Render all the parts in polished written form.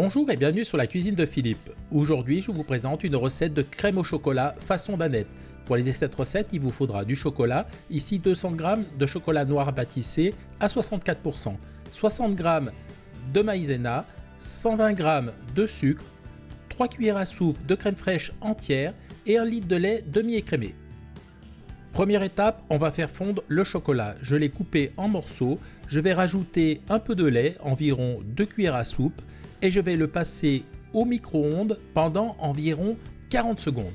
Bonjour et bienvenue sur la cuisine de Philippe. Aujourd'hui, je vous présente une recette de crème au chocolat façon Danette. Pour réaliser cette recette, il vous faudra du chocolat, ici 200 g de chocolat noir pâtissé à 64%, 60 g de maïzena, 120 g de sucre, 3 cuillères à soupe de crème fraîche entière et 1 litre de lait demi-écrémé. Première étape, on va faire fondre le chocolat. Je l'ai coupé en morceaux, je vais rajouter un peu de lait, environ 2 cuillères à soupe, et je vais le passer au micro-ondes pendant environ 40 secondes.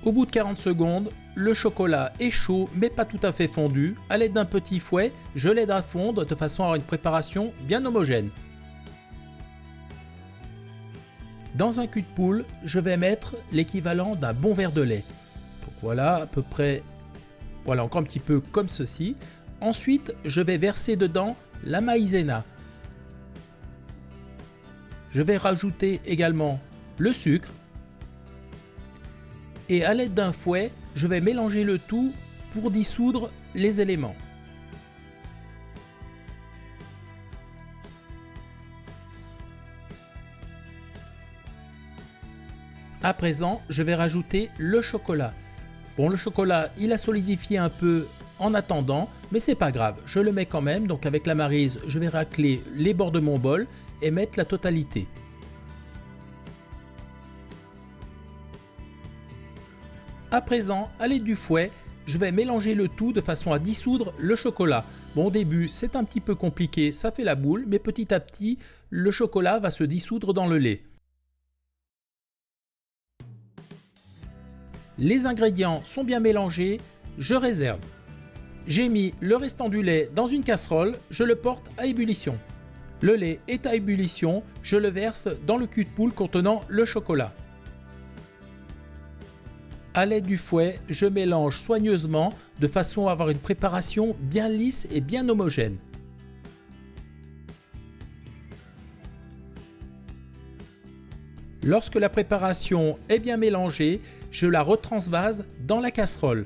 Au bout de 40 secondes, le chocolat est chaud mais pas tout à fait fondu. À l'aide d'un petit fouet, je l'aide à fondre de façon à avoir une préparation bien homogène. Dans un cul de poule, je vais mettre l'équivalent d'un bon verre de lait. Donc voilà, à peu près, voilà encore un petit peu comme ceci. Ensuite, je vais verser dedans la maïzena. Je vais rajouter également le sucre et à l'aide d'un fouet, je vais mélanger le tout pour dissoudre les éléments. À présent, je vais rajouter le chocolat. Bon, le chocolat, il a solidifié un peu en attendant, mais c'est pas grave, je le mets quand même. Donc avec la maryse, je vais racler les bords de mon bol et mettre la totalité. À présent, à l'aide du fouet, je vais mélanger le tout de façon à dissoudre le chocolat. Bon, au début, c'est un petit peu compliqué, ça fait la boule, mais petit à petit, le chocolat va se dissoudre dans le lait. Les ingrédients sont bien mélangés, je réserve. J'ai mis le restant du lait dans une casserole, je le porte à ébullition. Le lait est à ébullition, je le verse dans le cul de poule contenant le chocolat. À l'aide du fouet, je mélange soigneusement de façon à avoir une préparation bien lisse et bien homogène. Lorsque la préparation est bien mélangée, je la retransvase dans la casserole.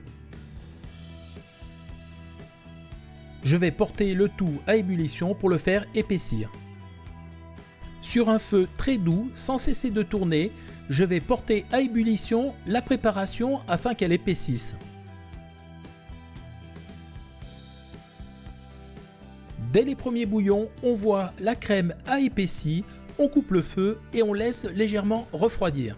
Je vais porter le tout à ébullition pour le faire épaissir. Sur un feu très doux, sans cesser de tourner, je vais porter à ébullition la préparation afin qu'elle épaississe. Dès les premiers bouillons, on voit la crème a épaissi, on coupe le feu et on laisse légèrement refroidir.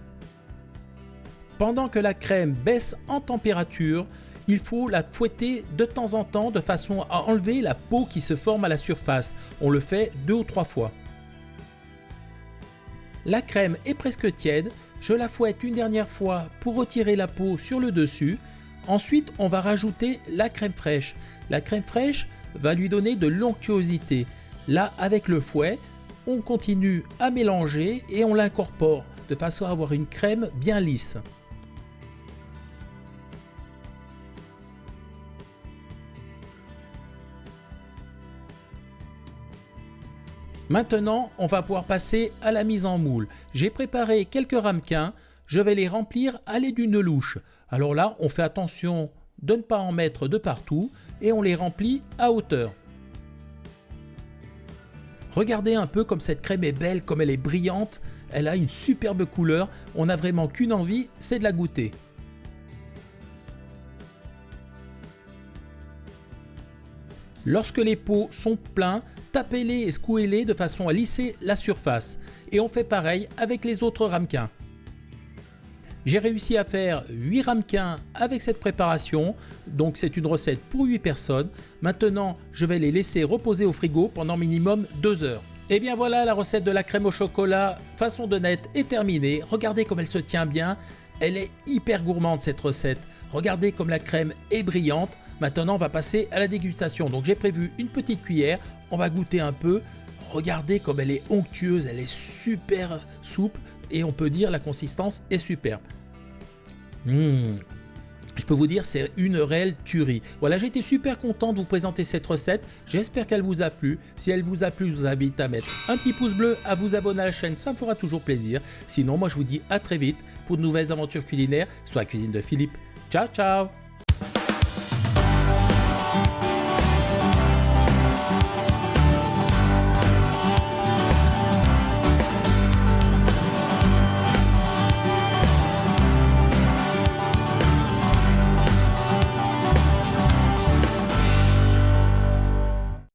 Pendant que la crème baisse en température, il faut la fouetter de temps en temps de façon à enlever la peau qui se forme à la surface. On le fait 2 ou 3 fois. La crème est presque tiède, je la fouette une dernière fois pour retirer la peau sur le dessus. Ensuite, on va rajouter la crème fraîche. La crème fraîche va lui donner de l'onctuosité. Là, avec le fouet, on continue à mélanger et on l'incorpore de façon à avoir une crème bien lisse. Maintenant, on va pouvoir passer à la mise en moule. J'ai préparé quelques ramequins, je vais les remplir à l'aide d'une louche. Alors là, on fait attention de ne pas en mettre de partout et on les remplit à hauteur. Regardez un peu comme cette crème est belle, comme elle est brillante, elle a une superbe couleur, on n'a vraiment qu'une envie, c'est de la goûter. Lorsque les pots sont pleins, tapez-les et secouez-les de façon à lisser la surface. Et on fait pareil avec les autres ramequins. J'ai réussi à faire 8 ramequins avec cette préparation, donc c'est une recette pour 8 personnes. Maintenant, je vais les laisser reposer au frigo pendant minimum 2 heures. Et bien voilà, la recette de la crème au chocolat façon Danette est terminée. Regardez comme elle se tient bien, elle est hyper gourmande cette recette. Regardez comme la crème est brillante. Maintenant, on va passer à la dégustation. Donc j'ai prévu une petite cuillère, on va goûter un peu. Regardez comme elle est onctueuse, elle est super souple et on peut dire la consistance est superbe. Je peux vous dire, c'est une réelle tuerie. Voilà, j'ai été super content de vous présenter cette recette. J'espère qu'elle vous a plu. Si elle vous a plu, je vous invite à mettre un petit pouce bleu, à vous abonner à la chaîne, ça me fera toujours plaisir. Sinon, moi je vous dis à très vite pour de nouvelles aventures culinaires sur la cuisine de Philippe. Ciao, ciao!